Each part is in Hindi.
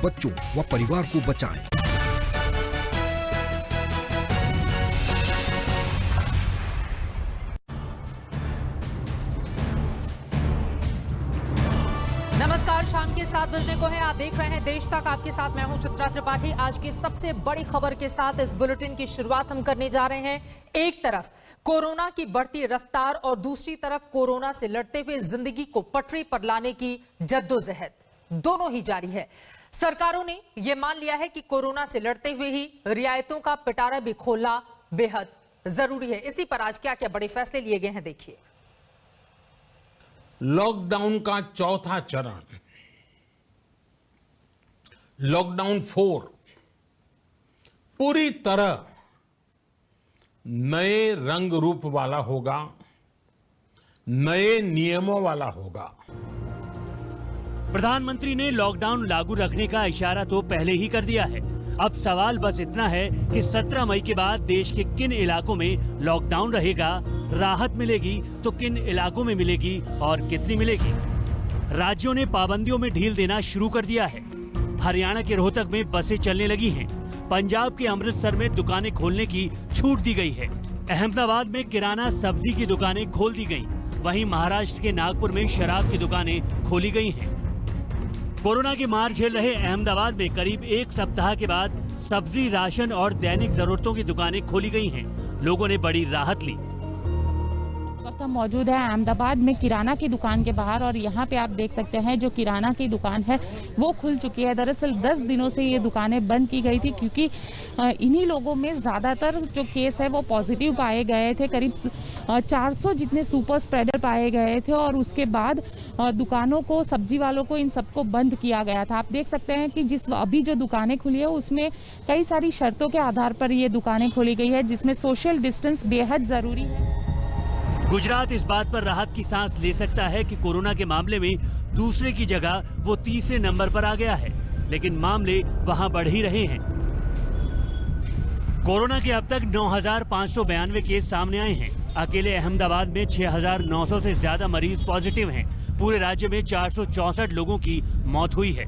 बच्चों व परिवार को बचाएं। नमस्कार, शाम के 7 बजने को है। आप देख रहे हैं देश तक। आपके साथ मैं हूं चित्रा त्रिपाठी। आज की सबसे बड़ी खबर के साथ इस बुलेटिन की शुरुआत हम करने जा रहे हैं। एक तरफ कोरोना की बढ़ती रफ्तार और दूसरी तरफ कोरोना से लड़ते हुए जिंदगी को पटरी पर लाने की जद्दोजहद, दोनों ही जारी है। सरकारों ने यह मान लिया है कि कोरोना से लड़ते हुए ही रियायतों का पिटारा भी खोलना बेहद जरूरी है। इसी पर आज क्या क्या बड़े फैसले लिए गए हैं, देखिए। लॉकडाउन का चौथा चरण, लॉकडाउन 4, पूरी तरह नए रंग रूप वाला होगा, नए नियमों वाला होगा। प्रधानमंत्री ने लॉकडाउन लागू रखने का इशारा तो पहले ही कर दिया है। अब सवाल बस इतना है कि 17 मई के बाद देश के किन इलाकों में लॉकडाउन रहेगा, राहत मिलेगी तो किन इलाकों में मिलेगी और कितनी मिलेगी। राज्यों ने पाबंदियों में ढील देना शुरू कर दिया है। हरियाणा के रोहतक में बसें चलने लगी हैं। पंजाब के अमृतसर में दुकानें खोलने की छूट दी गई है। अहमदाबाद में किराना सब्जी की दुकानें खोल दी गयी। वहीं महाराष्ट्र के नागपुर में शराब की दुकानें खोली गयी हैं। कोरोना की मार झेल रहे अहमदाबाद में करीब एक सप्ताह के बाद सब्जी, राशन और दैनिक जरूरतों की दुकानें खोली गई हैं। लोगों ने बड़ी राहत ली। वक्त हम मौजूद है अहमदाबाद में किराना की दुकान के बाहर और यहाँ पे आप देख सकते हैं जो किराना की दुकान है वो खुल चुकी है। दरअसल 10 दिनों से ये दुकानें बंद की गई थी क्योंकि इन्हीं लोगों में ज्यादातर जो केस है वो पॉजिटिव पाए गए थे। करीब 400 जितने सुपर स्प्रेडर पाए गए थे और उसके बाद दुकानों को, सब्जी वालों को, इन सबको बंद किया गया था। आप देख सकते हैं कि जिस अभी जो दुकानें खुली है उसमें कई सारी शर्तों के आधार पर ये दुकानें खोली गई है, जिसमें सोशल डिस्टेंस बेहद जरूरी है। गुजरात इस बात पर राहत की सांस ले सकता है कि कोरोना के मामले में दूसरे की जगह वो तीसरे नंबर पर आ गया है, लेकिन मामले वहां बढ़ ही रहे हैं। कोरोना के अब तक 9,592 केस सामने आए हैं। अकेले अहमदाबाद में 6,900 से ज्यादा मरीज पॉजिटिव हैं। पूरे राज्य में 464 लोगों की मौत हुई है।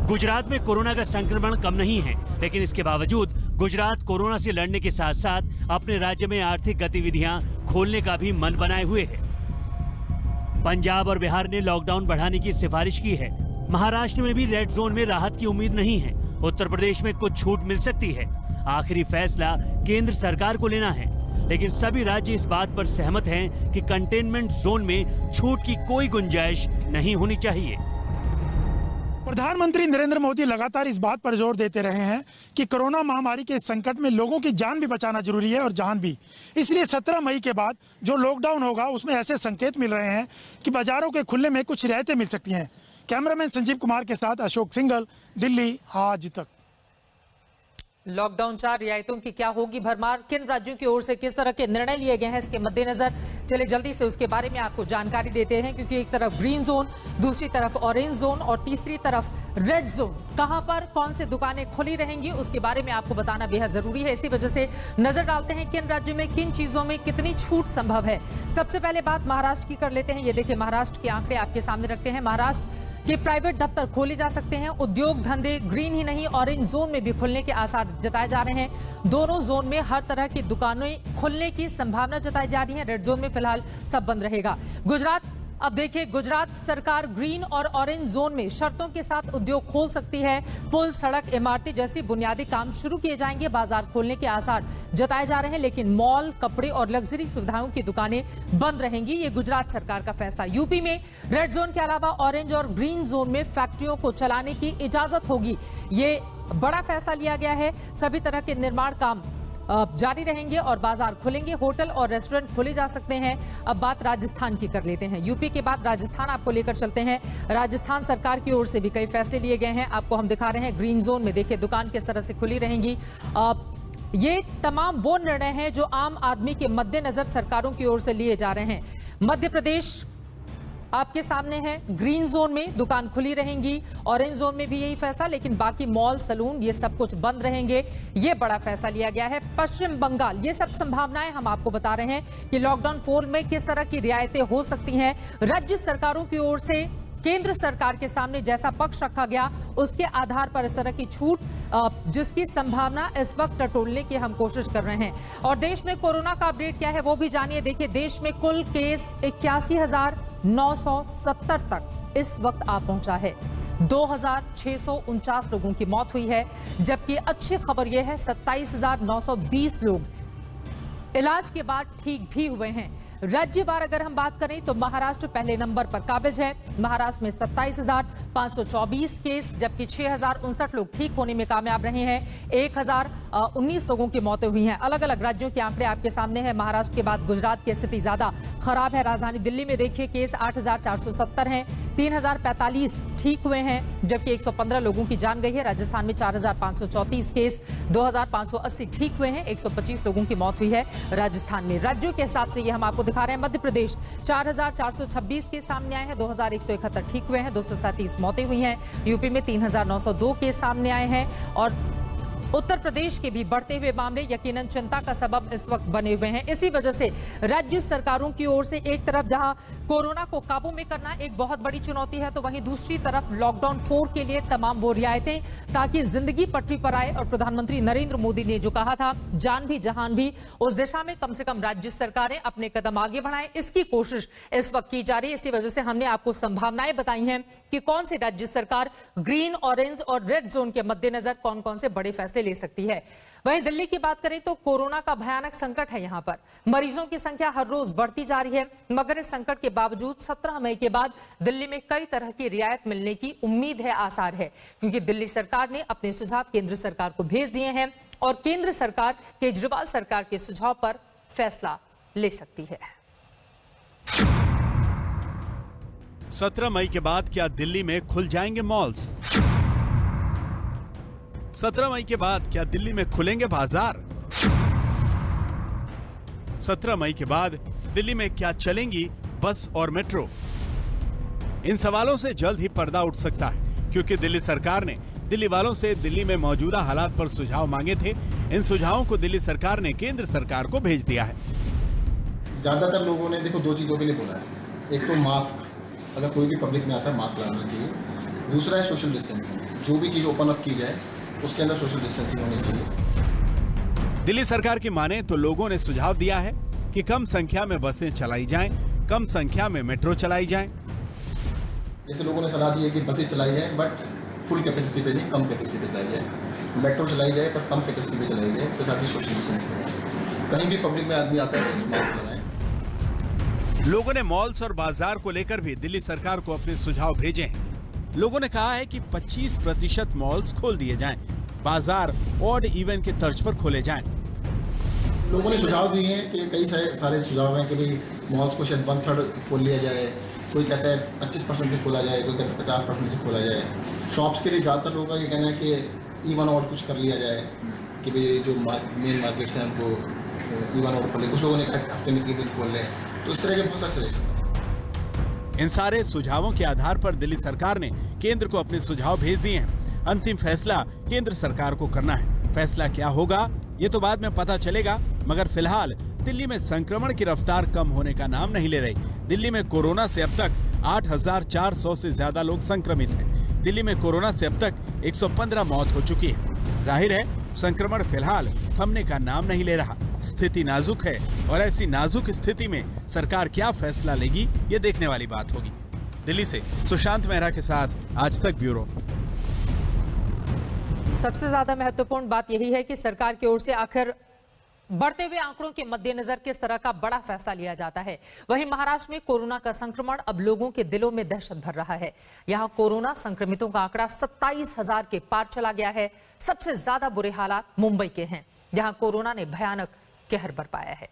गुजरात में कोरोना का संक्रमण कम नहीं है, लेकिन इसके बावजूद गुजरात कोरोना से लड़ने के साथ साथ अपने राज्य में आर्थिक गतिविधियां खोलने का भी मन बनाए हुए है। पंजाब और बिहार ने लॉकडाउन बढ़ाने की सिफारिश की है। महाराष्ट्र में भी रेड जोन में राहत की उम्मीद नहीं है। उत्तर प्रदेश में कुछ छूट मिल सकती है। आखिरी फैसला केंद्र सरकार को लेना है, लेकिन सभी राज्य इस बात पर सहमत हैं कि कंटेनमेंट जोन में छूट की कोई गुंजाइश नहीं होनी चाहिए। प्रधानमंत्री नरेंद्र मोदी लगातार इस बात पर जोर देते रहे हैं कि कोरोना महामारी के संकट में लोगों की जान भी बचाना जरूरी है और जान भी। इसलिए 17 मई के बाद जो लॉकडाउन होगा उसमें ऐसे संकेत मिल रहे हैं कि बाजारों के खुलने में कुछ रियायतें मिल सकती हैं। कैमरामैन संजीव कुमार के साथ अशोक सिंघल, दिल्ली, आज तक। लॉकडाउन 4 रियायतों की क्या होगी भरमार, किन राज्यों की ओर से किस तरह के निर्णय लिए गए हैं, इसके मद्देनजर चले जल्दी से उसके बारे में आपको जानकारी देते हैं। क्योंकि एक तरफ ग्रीन जोन, दूसरी तरफ ऑरेंज जोन और तीसरी तरफ रेड जोन, कहां पर कौन से दुकानें खुली रहेंगी उसके बारे में आपको बताना बेहद जरूरी है। इसी वजह से नजर डालते हैं किन राज्यों में किन चीजों में कितनी छूट संभव है। सबसे पहले बात महाराष्ट्र की कर लेते हैं। ये देखिए, महाराष्ट्र के आंकड़े आपके सामने रखते हैं। महाराष्ट्र के प्राइवेट दफ्तर खोले जा सकते हैं। उद्योग धंधे ग्रीन ही नहीं, ऑरेंज जोन में भी खुलने के आसार जताए जा रहे हैं। दोनों जोन में हर तरह की दुकानें खुलने की संभावना जताई जा रही है। रेड जोन में फिलहाल सब बंद रहेगा। गुजरात, अब देखिए, गुजरात सरकार ग्रीन और ऑरेंज जोन में शर्तों के साथ उद्योग खोल सकती है। पुल, सड़क, इमारतें जैसी बुनियादी काम शुरू किए जाएंगे। बाजार खोलने के आसार जताए जा रहे हैं, लेकिन मॉल, कपड़े और लग्जरी सुविधाओं की दुकानें बंद रहेंगी। ये गुजरात सरकार का फैसला। यूपी में रेड जोन के अलावा ऑरेंज और ग्रीन जोन में फैक्ट्रियों को चलाने की इजाजत होगी। ये बड़ा फैसला लिया गया है। सभी तरह के निर्माण काम जारी रहेंगे और बाजार खुलेंगे। होटल और रेस्टोरेंट खोले जा सकते हैं। अब बात राजस्थान की कर लेते हैं। यूपी के बाद राजस्थान आपको लेकर चलते हैं। राजस्थान सरकार की ओर से भी कई फैसले लिए गए हैं। आपको हम दिखा रहे हैं। ग्रीन जोन में देखिए दुकान किस तरह से खुली रहेंगी। ये तमाम वो निर्णय हैं जो आम आदमी के मद्देनजर सरकारों की ओर से लिए जा रहे हैं। मध्य प्रदेश आपके सामने है। ग्रीन जोन में दुकान खुली रहेंगी, ऑरेंज जोन में भी यही फैसला, लेकिन बाकी मॉल, सलून ये सब कुछ बंद रहेंगे। ये बड़ा फैसला लिया गया है। पश्चिम बंगाल, ये सब संभावनाएं हम आपको बता रहे हैं कि लॉकडाउन 4 में किस तरह की रियायतें हो सकती हैं। राज्य सरकारों की ओर से केंद्र सरकार के सामने जैसा पक्ष रखा गया उसके आधार पर इस तरह की छूट जिसकी संभावना इस वक्त टटोलने की हम कोशिश कर रहे हैं। और देश में कोरोना का अपडेट क्या है वो भी जानिए। देखिए, देश में कुल केस 81,970 तक इस वक्त आ पहुंचा है। 2,649 लोगों की मौत हुई है, जबकि अच्छी खबर यह है 27,920 लोग इलाज के बाद ठीक भी हुए हैं। राज्यवार अगर हम बात करें तो महाराष्ट्र पहले नंबर पर काबिज है। महाराष्ट्र में 27,524 केस, जबकि 6,059 लोग ठीक होने में कामयाब रहे हैं। 1,019 लोगों की मौतें हुई हैं। अलग अलग राज्यों के आंकड़े आपके सामने हैं। महाराष्ट्र के बाद गुजरात की स्थिति ज्यादा खराब है। राजधानी दिल्ली में देखिए केस 8,470 हैं, 3,045 ठीक हुए हैं, जबकि 115 लोगों की जान गई है। राजस्थान में 4,534 केस, 2,580 ठीक हुए हैं, 125 लोगों की मौत हुई है राजस्थान में। राज्यों के हिसाब से ये हम आपको दिखा रहे हैं। मध्य प्रदेश 4,426 केस सामने आए हैं, 2,171 ठीक हुए हैं, 237 मौतें हुई हैं। यूपी में 3,902 केस सामने आए हैं और उत्तर प्रदेश के भी बढ़ते हुए मामले यकीनन चिंता का सबब इस वक्त बने हुए हैं। इसी वजह से राज्य सरकारों की ओर से एक तरफ जहां कोरोना को काबू में करना एक बहुत बड़ी चुनौती है, तो वहीं दूसरी तरफ लॉकडाउन 4 के लिए तमाम वो रियायतें ताकि जिंदगी पटरी पर आए। और प्रधानमंत्री नरेंद्र मोदी ने जो कहा था, जान भी जहान भी, उस दिशा में कम से कम राज्य सरकारें अपने कदम आगे बढ़ाएं, इसकी कोशिश इस वक्त की जा रही है। इसी वजह से हमने आपको संभावनाएं बताई हैं कि कौन सी राज्य सरकार ग्रीन, ऑरेंज और रेड जोन के मद्देनजर कौन कौन से बड़े फैसले ले सकती है। वहीं दिल्ली की बात करें तो कोरोना का भयानक संकट है। यहां पर मरीजों की संख्या हर रोज बढ़ती जा रही है, मगर इस संकट के बावजूद 17 मई के बाद दिल्ली में कई तरह की रियायत मिलने की उम्मीद है, आसार है, क्योंकि दिल्ली सरकार ने अपने सुझाव केंद्र सरकार को भेज दिए हैं और केंद्र सरकार केजरीवाल सरकार के सुझाव पर फैसला ले सकती है। 17 मई के बाद क्या दिल्ली में खुल जाएंगे मॉल्स? 17 मई के बाद क्या दिल्ली में खुलेंगे बाजार? 17 मई के बाद दिल्ली में क्या चलेंगी बस और मेट्रो? इन सवालों से जल्द ही पर्दा उठ सकता है, क्योंकि दिल्ली सरकार ने दिल्ली वालों से दिल्ली में मौजूदा हालात पर सुझाव मांगे थे। इन सुझावों को दिल्ली सरकार ने केंद्र सरकार को भेज दिया है। ज्यादातर लोगों ने देखो 2 चीजों के लिए बोला है। एक तो मास्क, अगर कोई भी पब्लिक में आता है मास्क लगाना चाहिए। दूसरा है सोशल डिस्टेंसिंग, जो भी चीज ओपन अप की जाए उसके अंदर सोशल डिस्टेंसिंग होनी चाहिए। दिल्ली सरकार की माने तो लोगों ने सुझाव दिया है कि कम संख्या में बसें चलाई जाएं, कम संख्या में मेट्रो चलाई जाएं। जैसे लोगों ने सलाह दी है कि बसें चलाई जाए बट फुल कैपेसिटी पे नहीं, कम कैपेसिटी पे चलाई जाए। मेट्रो चलाई जाए पर कम कैपेसिटी पे चलाई जाए, तो ताकि सोशल डिस्टेंसिंग हो। कहीं भी पब्लिक में आदमी आता है तो मास्क लगाएं। लोगों ने मॉल्स और बाजार को लेकर भी दिल्ली सरकार को अपने सुझाव भेजे हैं। लोगों ने कहा है कि 25% मॉल्स खोल दिए जाएं, बाजार ऑड इवन के तर्ज पर खोले जाएं। लोगों ने सुझाव दिए हैं कि कई सारे सुझाव हैं कि भाई मॉल्स को शायद 1/3 खोल लिया जाए, कोई कहता है 25% से खोला जाए, कोई कहता है 50% से खोला जाए। शॉप्स के लिए ज़्यादातर लोगों का ये कहना है कि इवन ऑड कुछ कर लिया जाए, कि भाई जो मेन मार्केट्स हैं उनको इवन ऑड खोले। कुछ लोगों ने कहा हफ्ते में 3 दिन खोल लें, तो इस तरह के बहुत सारे सजेशन हैं। इन सारे सुझावों के आधार पर दिल्ली सरकार ने केंद्र को अपने सुझाव भेज दिए हैं। अंतिम फैसला केंद्र सरकार को करना है। फैसला क्या होगा ये तो बाद में पता चलेगा, मगर फिलहाल दिल्ली में संक्रमण की रफ्तार कम होने का नाम नहीं ले रही। दिल्ली में कोरोना से अब तक 8,400 से ज्यादा लोग संक्रमित हैं। दिल्ली में कोरोना से अब तक 115 मौत हो चुकी है। जाहिर है संक्रमण फिलहाल थमने का नाम नहीं ले रहा। स्थिति नाजुक है और ऐसी नाजुक स्थिति में सरकार क्या फैसला लेगी ये देखने वाली बात होगी। दिल्ली से सुशांत मेहरा के साथ आज तक ब्यूरो। सबसे ज्यादा महत्वपूर्ण बात यही है कि सरकार की ओर से आखिर बढ़ते हुए आंकड़ों के मद्देनजर किस तरह का बड़ा फैसला लिया जाता है। वहीं महाराष्ट्र में कोरोना का संक्रमण अब लोगों के दिलों में दहशत भर रहा है। यहां कोरोना संक्रमितों का आंकड़ा 27,000 के पार चला गया है। सबसे ज्यादा बुरे हालात मुंबई के हैं, जहां कोरोना ने भयानक कहर बरपाया है।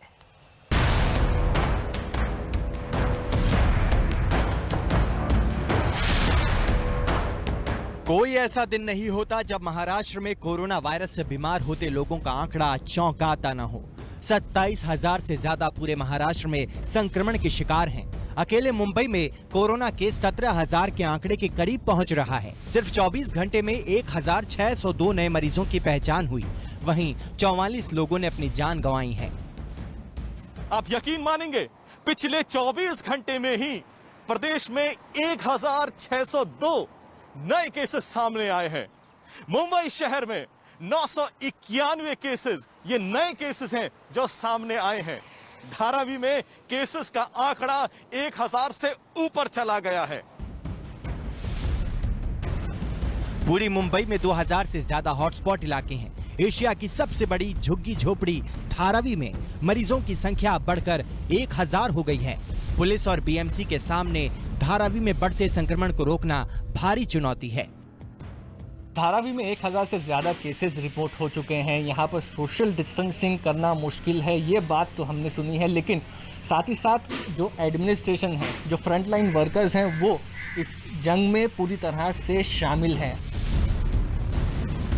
कोई ऐसा दिन नहीं होता जब महाराष्ट्र में कोरोना वायरस से बीमार होते लोगों का आंकड़ा चौंकाता न हो। 27,000 से ज्यादा पूरे महाराष्ट्र में संक्रमण के शिकार हैं। अकेले मुंबई में कोरोना के 17,000 के आंकड़े के करीब पहुंच रहा है। सिर्फ 24 घंटे में 1,602 नए मरीजों की पहचान हुई। वहीं 44 लोगों ने अपनी जान गंवाई है। आप यकीन मानेंगे, पिछले 24 घंटे में ही प्रदेश में 1602 नए केसेस सामने आए हैं। मुंबई शहर में 991 केसेस, ये नए केसेस हैं जो सामने आए हैं। धारावी में केसेस का आंकड़ा 1000 से ऊपर चला गया है। पूरी मुंबई में 2000 से ज्यादा हॉटस्पॉट इलाके हैं। एशिया की सबसे बड़ी झुग्गी झोपड़ी धारावी में मरीजों की संख्या बढ़कर 1000 हो गई है। पुलिस और बीएमसी के सामने धारावी में बढ़ते संक्रमण को रोकना भारी चुनौती है। धारावी में 1000 से ज्यादा केसेस रिपोर्ट हो चुके हैं। यहाँ पर सोशल डिस्टेंसिंग करना मुश्किल है, ये बात तो हमने सुनी है, लेकिन साथ ही साथ जो एडमिनिस्ट्रेशन है, जो फ्रंटलाइन वर्कर्स हैं, वो इस जंग में पूरी तरह से शामिल हैं।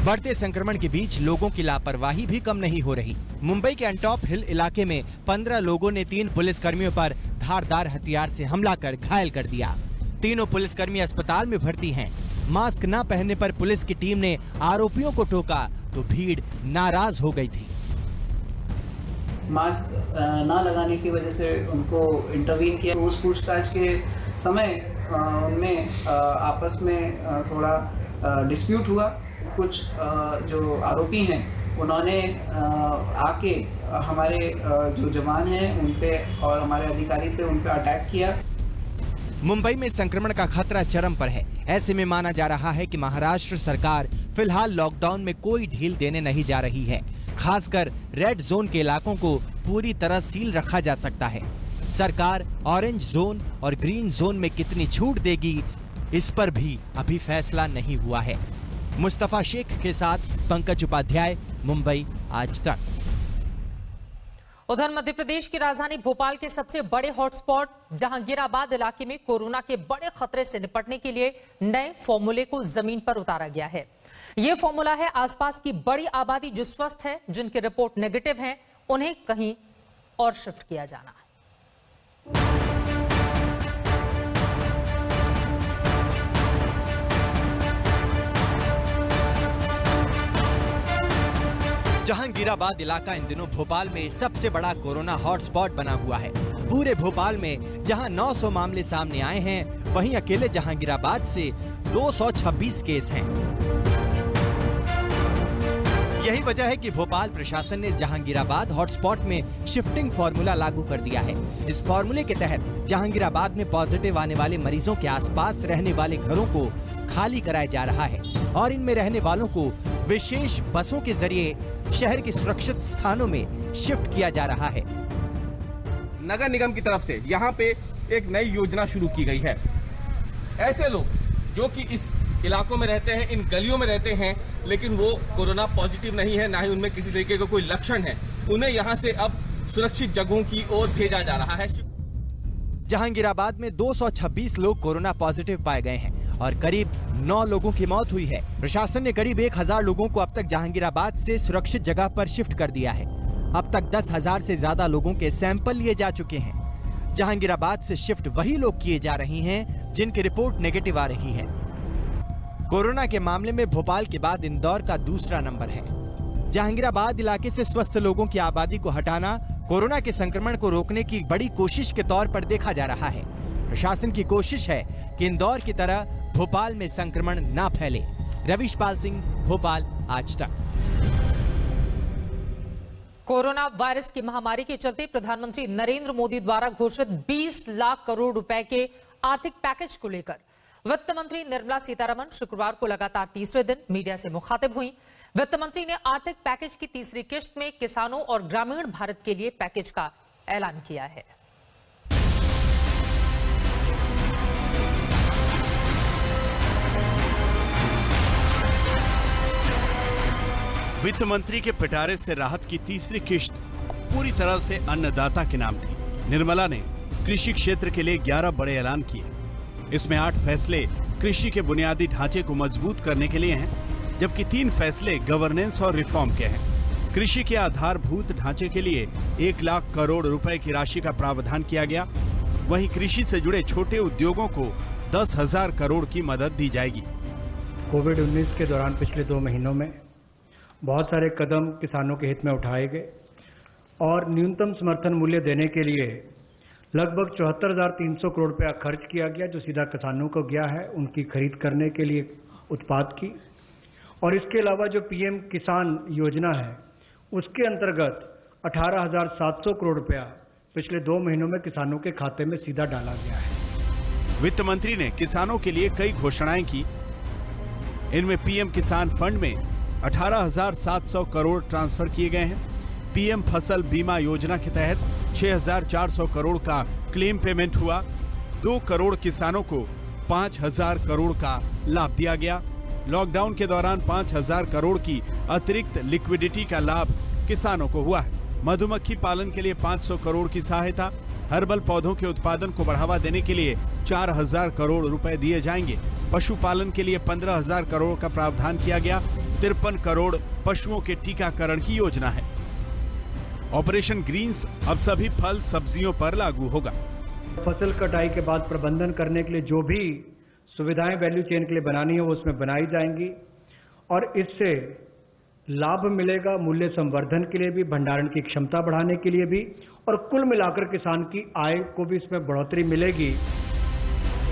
बढ़ते संक्रमण के बीच लोगों की लापरवाही भी कम नहीं हो रही। मुंबई के अनटॉप हिल इलाके में 15 लोगों ने 3 पुलिसकर्मियों पर धारदार हथियार से हमला कर घायल कर दिया। तीनों पुलिसकर्मी अस्पताल में भर्ती हैं। मास्क न पहनने पर पुलिस की टीम ने आरोपियों को टोका तो भीड़ नाराज हो गई थी। मास्क न लगाने की वजह से उनको इंटरवीन किया। उस पूछताछ के समय उनमें आपस में थोड़ा डिस्प्यूट हुआ। कुछ जो आरोपी हैं उन्होंने आके हमारे जो जवान हैं उन पे और हमारे अधिकारी पे उन पे अटैक किया। मुंबई में संक्रमण का खतरा चरम पर है। ऐसे में माना जा रहा है कि महाराष्ट्र सरकार फिलहाल लॉकडाउन में कोई ढील देने नहीं जा रही है। खासकर रेड जोन के इलाकों को पूरी तरह सील रखा जा सकता है। सरकार ऑरेंज जोन और ग्रीन जोन में कितनी छूट देगी, इस पर भी अभी फैसला नहीं हुआ है। मुस्तफा शेख के साथ पंकज उपाध्याय, मुंबई आज तक। उधर मध्य प्रदेश की राजधानी भोपाल के सबसे बड़े हॉटस्पॉट जहांगीराबाद इलाके में कोरोना के बड़े खतरे से निपटने के लिए नए फॉर्मूले को जमीन पर उतारा गया है। यह फॉर्मूला है आसपास की बड़ी आबादी जो स्वस्थ है, जिनकी रिपोर्ट नेगेटिव है, उन्हें कहीं और शिफ्ट किया जाना। जहांगीराबाद इलाका इन दिनों भोपाल में सबसे बड़ा कोरोना हॉटस्पॉट बना हुआ है। पूरे भोपाल में जहां 900 मामले सामने आए हैं, वहीं अकेले जहांगीराबाद से 226 केस हैं। यही वजह है कि भोपाल प्रशासन ने जहांगीराबाद हॉटस्पॉट में शिफ्टिंग फार्मूला लागू कर दिया है। इस फार्मूले के तहत जहांगीराबाद में पॉजिटिव आने वाले मरीजों के आसपास रहने वाले घरों को खाली कराया जा रहा है और इनमें रहने वालों को विशेष बसों के जरिए शहर के सुरक्षित स्थानों में शिफ्ट किया जा रहा है। नगर निगम की तरफ से यहाँ पे एक नई योजना शुरू की गई है। ऐसे लोग जो कि इस इलाकों में रहते हैं, इन गलियों में रहते हैं, लेकिन वो कोरोना पॉजिटिव नहीं है, ना ही उनमें किसी तरीके का कोई लक्षण है, उन्हें यहाँ से अब सुरक्षित जगहों की ओर भेजा जा रहा है। जहांगीराबाद में 226 लोग कोरोना पॉजिटिव पाए गए हैं और करीब 9 लोगों की मौत हुई है। प्रशासन ने करीब 1000 लोगों को अब तक जहांगीराबाद से सुरक्षित जगह पर शिफ्ट कर दिया है। अब तक 10,000 से ज्यादा लोगों के सैंपल लिए जा चुके हैं। जहांगीराबाद से शिफ्ट वही लोग किए जा रहे हैं जिनकी रिपोर्ट नेगेटिव आ रही है। कोरोना के मामले में भोपाल के बाद इंदौर का दूसरा नंबर है। जहांगीराबाद इलाके से स्वस्थ लोगों की आबादी को हटाना कोरोना के संक्रमण को रोकने की बड़ी कोशिश के तौर पर देखा जा रहा है। प्रशासन की कोशिश है कि इंदौर की तरह भोपाल में संक्रमण ना फैले। रवीश पाल सिंह, भोपाल आज तक। कोरोना वायरस की महामारी के चलते प्रधानमंत्री नरेंद्र मोदी द्वारा घोषित 20 लाख करोड़ रुपए के आर्थिक पैकेज को लेकर वित्त मंत्री निर्मला सीतारमण शुक्रवार को लगातार तीसरे दिन मीडिया से मुखातिब हुई। वित्त मंत्री ने आर्थिक पैकेज की तीसरी किश्त में किसानों और ग्रामीण भारत के लिए पैकेज का ऐलान किया है। वित्त मंत्री के पिटारे से राहत की तीसरी किश्त पूरी तरह से अन्नदाता के नाम थी। निर्मला ने कृषि क्षेत्र के लिए 11 बड़े ऐलान किए। इसमें 8 फैसले कृषि के बुनियादी ढांचे को मजबूत करने के लिए हैं, जबकि 3 फैसले गवर्नेंस और रिफॉर्म के हैं। कृषि के आधारभूत ढांचे के लिए 1 लाख करोड़ रुपए की राशि का प्रावधान किया गया। वहीं कृषि से जुड़े छोटे उद्योगों को 10,000 करोड़ की मदद दी जाएगी। कोविड-19 के दौरान पिछले 2 महीनों में बहुत सारे कदम किसानों के हित में उठाए गए और न्यूनतम समर्थन मूल्य देने के लिए लगभग 74,300 करोड़ रुपया खर्च किया गया, जो सीधा किसानों को गया है उनकी खरीद करने के लिए उत्पाद की। और इसके अलावा जो पीएम किसान योजना है उसके अंतर्गत 18,700 करोड़ रुपया पिछले 2 महीनों में किसानों के खाते में सीधा डाला गया है। वित्त मंत्री ने किसानों के लिए कई घोषणाएं की। इनमें पीएम किसान फंड में 18,700 करोड़ ट्रांसफर किए गए हैं। पीएम फसल बीमा योजना के तहत 6,400 करोड़ का क्लेम पेमेंट हुआ। 2 करोड़ किसानों को 5,000 करोड़ का लाभ दिया गया। लॉकडाउन के दौरान 5,000 करोड़ की अतिरिक्त लिक्विडिटी का लाभ किसानों को हुआ है। मधुमक्खी पालन के लिए 500 करोड़ की सहायता। हर्बल पौधों के उत्पादन को बढ़ावा देने के लिए 4,000 करोड़ रुपए दिए जाएंगे। पशुपालन के लिए 15,000 करोड़ का प्रावधान किया गया। 53 करोड़ पशुओं के टीकाकरण की योजना है। ऑपरेशन ग्रीन्स अब सभी फल सब्जियों पर लागू होगा। फसल कटाई के बाद प्रबंधन करने के लिए जो भी सुविधाएं वैल्यू चेन के लिए बनानी है वो उसमें बनाई जाएंगी और इससे लाभ मिलेगा मूल्य संवर्धन के लिए भी, भंडारण की क्षमता बढ़ाने के लिए भी, और कुल मिलाकर किसान की आय को भी इसमें बढ़ोतरी मिलेगी।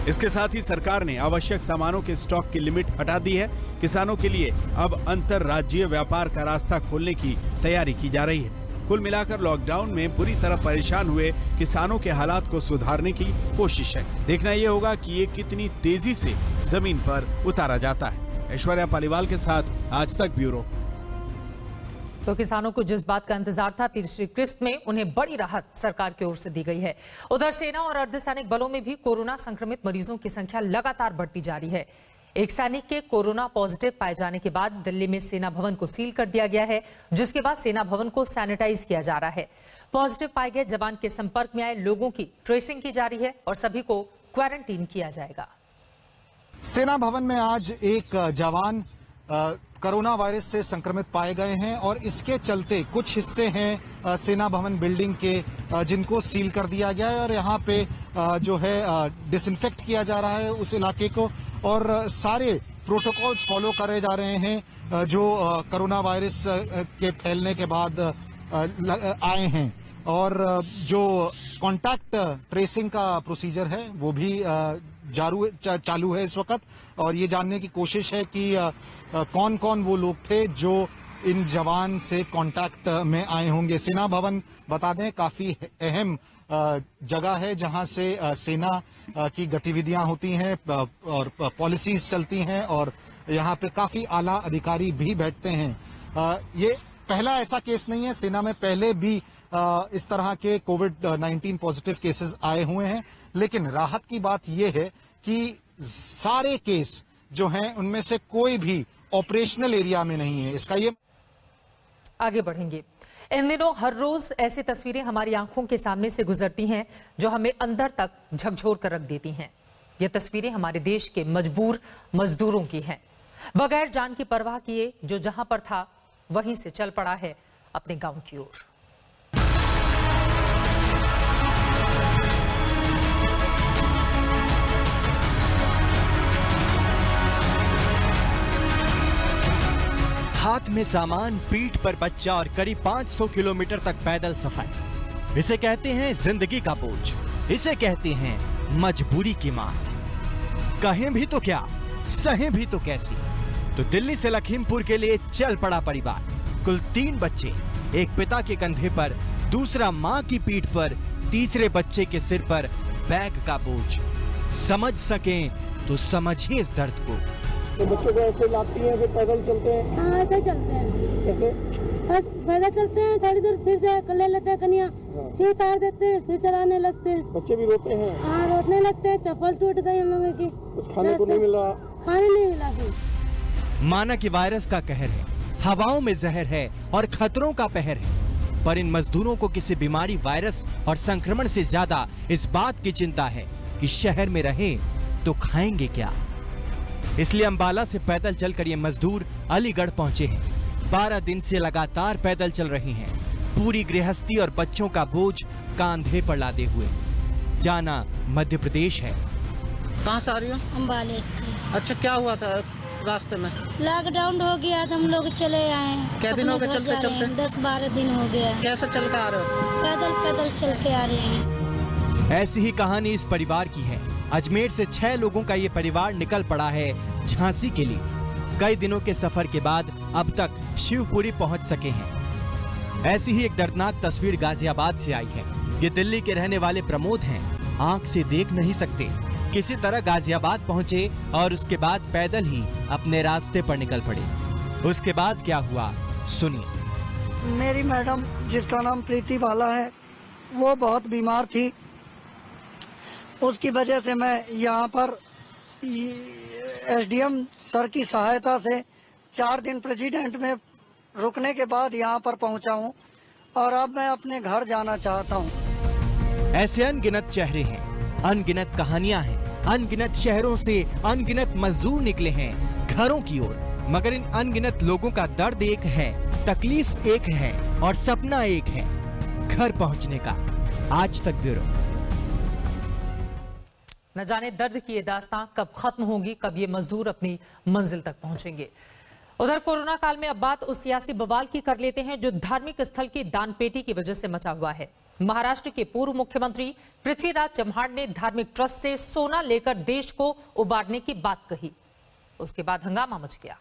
इसके साथ ही सरकार ने आवश्यक सामानों के स्टॉक की लिमिट हटा दी है। किसानों के लिए अब अंतर्राज्यीय व्यापार का रास्ता खोलने की तैयारी की जा रही है। कुल मिलाकर लॉकडाउन में बुरी तरह परेशान हुए किसानों के हालात को सुधारने की कोशिश है। देखना यह होगा कि ये कितनी तेजी से जमीन पर उतारा जाता है। ऐश्वर्या पालीवाल के साथ आज तक ब्यूरो। तो किसानों को जिस बात का इंतजार था, तीसरी किस्त में उन्हें बड़ी राहत सरकार की ओर से दी गई है। उधर सेना और अर्धसैनिक बलों में भी कोरोना संक्रमित मरीजों की संख्या लगातार बढ़ती जा रही है। एक सैनिक के कोरोना पॉजिटिव पाए जाने के बाद दिल्ली में सेना भवन को सील कर दिया गया है, जिसके बाद सेना भवन को सैनिटाइज किया जा रहा है। पॉजिटिव पाए गए जवान के संपर्क में आए लोगों की ट्रेसिंग की जा रही है और सभी को क्वारंटीन किया जाएगा। सेना भवन में आज एक जवान कोरोना वायरस से संक्रमित पाए गए हैं और इसके चलते कुछ हिस्से हैं सेना भवन बिल्डिंग के जिनको सील कर दिया गया है और यहाँ पे जो है डिसइंफेक्ट किया जा रहा है उस इलाके को और सारे प्रोटोकॉल्स फॉलो करे जा रहे हैं जो कोरोना वायरस के फैलने के बाद आए हैं। और जो कॉन्टैक्ट ट्रेसिंग का प्रोसीजर है वो भी चालू है इस वक्त और ये जानने की कोशिश है कि कौन कौन वो लोग थे जो इन जवान से कांटेक्ट में आए होंगे। सेना भवन बता दें काफी अहम जगह है जहां से सेना की गतिविधियां होती हैं और पॉलिसीज चलती हैं और यहाँ पे काफी आला अधिकारी भी बैठते हैं। ये पहला ऐसा केस नहीं है, सेना में पहले भी इस तरह के कोविड-19 पॉजिटिव केसेस आए हुए हैं, लेकिन राहत की बात यह है कि सारे केस जो हैं उनमें से कोई भी ऑपरेशनल एरिया में नहीं है। इसका ये आगे बढ़ेंगे। इन दिनों हर रोज ऐसी तस्वीरें हमारी आंखों के सामने से गुजरती हैं जो हमें अंदर तक झकझोर कर रख देती हैं। ये तस्वीरें हमारे देश के मजबूर मजदूरों की हैं, बगैर जान की परवाह किए जो जहां पर था वहीं से चल पड़ा है अपने गांव की ओर। हाथ में सामान, पीठ पर बच्चा और करीब 500 किलोमीटर तक पैदल सफर। इसे कहते हैं जिंदगी का बोझ, इसे कहते हैं मजबूरी की मार। कहें भी तो क्या, सहें भी तो कैसी। तो दिल्ली से लखीमपुर के लिए चल पड़ा परिवार। कुल 3 बच्चे, एक पिता के कंधे पर, दूसरा मां की पीठ पर, तीसरे बच्चे के सिर पर बैग का बोझ। समझ सकें तो समझिए इस दर्द को। तो बच्चों को ऐसे लाती हैं फिर पैदल चलते हैं? हाँ ऐसे चलते हैं। कैसे? बस पैदल चलते हैं, थोड़ी दूर फिर जो है ले लेते हैं कन्या, फिर उतार देते हैं, फिर चलाने लगते हैं। बच्चे भी रोते हैं? हाँ रोने लगते हैं, चप्पल टूट गई हम लोगों की। कुछ खाने को नहीं मिला? खाने नहीं मिला। फिर माना कि वायरस का कहर है, हवाओं में जहर है और खतरों का पहर है, पर इन मजदूरों को किसी बीमारी, वायरस और संक्रमण से ज्यादा इस बात की चिंता है कि शहर में रहें तो खाएंगे क्या। इसलिए अंबाला से पैदल चलकर ये मजदूर अलीगढ़ पहुंचे हैं। 12 दिन से लगातार पैदल चल रही हैं, पूरी गृहस्थी और बच्चों का बोझ कांधे पर लादे हुए। जाना मध्य प्रदेश है। कहाँ से आ रही हो? अंबाले से। अच्छा, क्या हुआ था रास्ते में? लॉकडाउन हो गया तो हम लोग चले आए। क्या दिन हो गए चलते चलते? 10-12 दिन हो गया। कैसे चल के आ रहे हो? पैदल चल के आ रहे हैं। ऐसी ही कहानी इस परिवार की है। अजमेर से 6 लोगों का ये परिवार निकल पड़ा है झांसी के लिए। कई दिनों के सफर के बाद अब तक शिवपुरी पहुंच सके हैं। ऐसी ही एक दर्दनाक तस्वीर गाजियाबाद से आई है। ये दिल्ली के रहने वाले प्रमोद हैं। आंख से देख नहीं सकते, किसी तरह गाजियाबाद पहुंचे और उसके बाद पैदल ही अपने रास्ते पर निकल पड़े। उसके बाद क्या हुआ सुनिए। मेरी मैडम जिसका नाम प्रीति बाला है, वो बहुत बीमार थी। उसकी वजह से मैं यहाँ पर एसडीएम सर की सहायता से 4 दिन प्रेसिडेंट में रुकने के बाद यहाँ पर पहुँचा हूँ और अब मैं अपने घर जाना चाहता हूँ। ऐसे अनगिनत चेहरे हैं, अनगिनत कहानियां हैं, अनगिनत शहरों से अनगिनत मजदूर निकले हैं घरों की ओर, मगर इन अनगिनत लोगों का दर्द एक है, तकलीफ एक है और सपना एक है, घर पहुंचने का। आज तक ब्यूरो। न जाने दर्द की ये दास्तां कब खत्म होगी, कब ये मजदूर अपनी मंजिल तक पहुंचेंगे। उधर कोरोना काल में अब बात उस सियासी बवाल की कर लेते हैं जो धार्मिक स्थल की दान पेटी की वजह से मचा हुआ है। महाराष्ट्र के पूर्व मुख्यमंत्री पृथ्वीराज चव्हाण ने धार्मिक ट्रस्ट से सोना लेकर देश को उबारने की बात कही। उसके बाद हंगामा मच गया।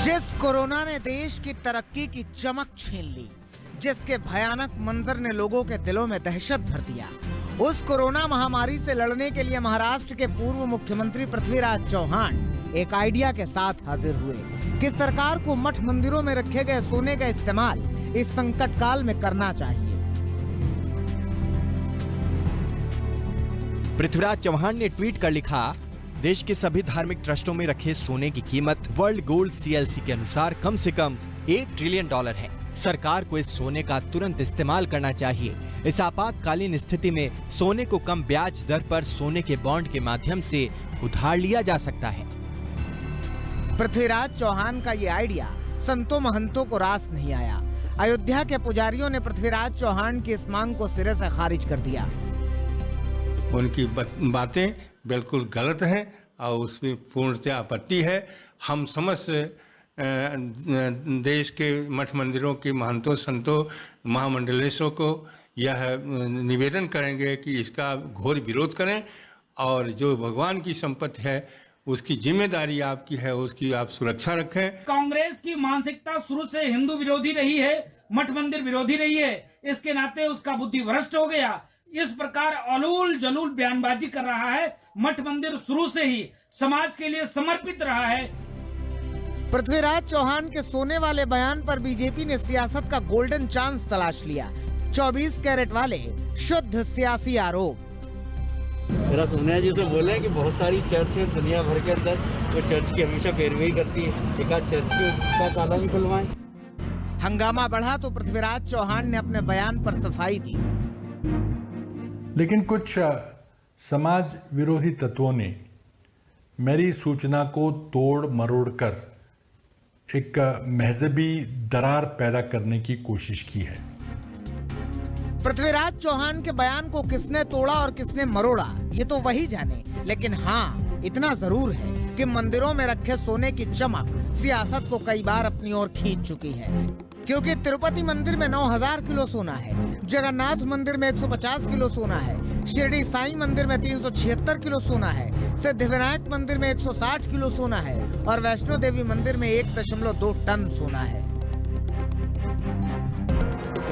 जिस कोरोना ने देश की तरक्की की चमक छीन ली, जिसके भयानक मंजर ने लोगों के दिलों में दहशत भर दिया, उस कोरोना महामारी से लड़ने के लिए महाराष्ट्र के पूर्व मुख्यमंत्री पृथ्वीराज चव्हाण एक आइडिया के साथ हाजिर हुए कि सरकार को मठ मंदिरों में रखे गए सोने का इस्तेमाल इस संकट काल में करना चाहिए। पृथ्वीराज चव्हाण ने ट्वीट कर लिखा, देश के सभी धार्मिक ट्रस्टों में रखे सोने की कीमत वर्ल्ड गोल्ड सीएलसी के अनुसार कम से कम $1 ट्रिलियन है। सरकार को इस सोने का तुरंत इस्तेमाल करना चाहिए। इस आपातकालीन स्थिति में सोने को कम ब्याज दर पर सोने के बॉन्ड के माध्यम से उधार लिया जा सकता है। पृथ्वीराज चौहान का ये आइडिया संतों महंतों को रास नहीं आया। अयोध्या के पुजारियों ने पृथ्वीराज चौहान की इस मांग को सिरे से खारिज कर दिया। उनकी बातें बिल्कुल गलत हैं और उसमें पूर्णतः आपत्ति है। हम समस्त देश के मठ मंदिरों के महंतों, संतों, महामंडलेशों को यह निवेदन करेंगे कि इसका घोर विरोध करें और जो भगवान की संपत्ति है उसकी जिम्मेदारी आपकी है, उसकी आप सुरक्षा रखें। कांग्रेस की मानसिकता शुरू से हिंदू विरोधी रही है, मठ मंदिर विरोधी रही है। इसके नाते उसका बुद्धि भ्रष्ट हो गया। इस प्रकार अलूल जलूल बयानबाजी कर रहा है। मठ मंदिर शुरू से ही समाज के लिए समर्पित रहा है। पृथ्वीराज चौहान के सोने वाले बयान पर बीजेपी ने सियासत का गोल्डन चांस तलाश लिया। 24 कैरेट वाले शुद्ध सियासी आरोप। जरा सोनिया जी से बोले कि बहुत सारी चर्च है दुनिया भर के अंदर, वो चर्च की हमेशा पैरवी करती है, एक आध चर्च का ताला भी खुलवाएं। हंगामा बढ़ा तो पृथ्वीराज चौहान ने अपने बयान पर सफाई दी। लेकिन कुछ समाज विरोधी तत्वों ने मेरी सूचना को तोड़ मरोड़ कर एक महजबी दरार पैदा करने की कोशिश की है। पृथ्वीराज चौहान के बयान को किसने तोड़ा और किसने मरोड़ा, ये तो वही जाने। लेकिन हाँ, इतना जरूर है कि मंदिरों में रखे सोने की चमक सियासत को कई बार अपनी ओर खींच चुकी है। क्योंकि तिरुपति मंदिर में 9000 किलो सोना है, जगन्नाथ मंदिर में 150 किलो सोना है, शिरडी साईं मंदिर में 376 किलो सोना है, सिद्धिविनायक मंदिर में 160 किलो सोना है और वैष्णो देवी मंदिर में 1.2 टन सोना है।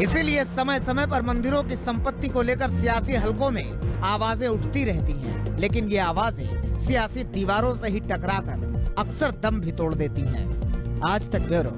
इसीलिए समय समय पर मंदिरों की संपत्ति को लेकर सियासी हलकों में आवाजें उठती रहती हैं, लेकिन ये आवाजें सियासी दीवारों से ही टकराकर अक्सर दम भी तोड़ देती हैं। आज तक ब्यूरो।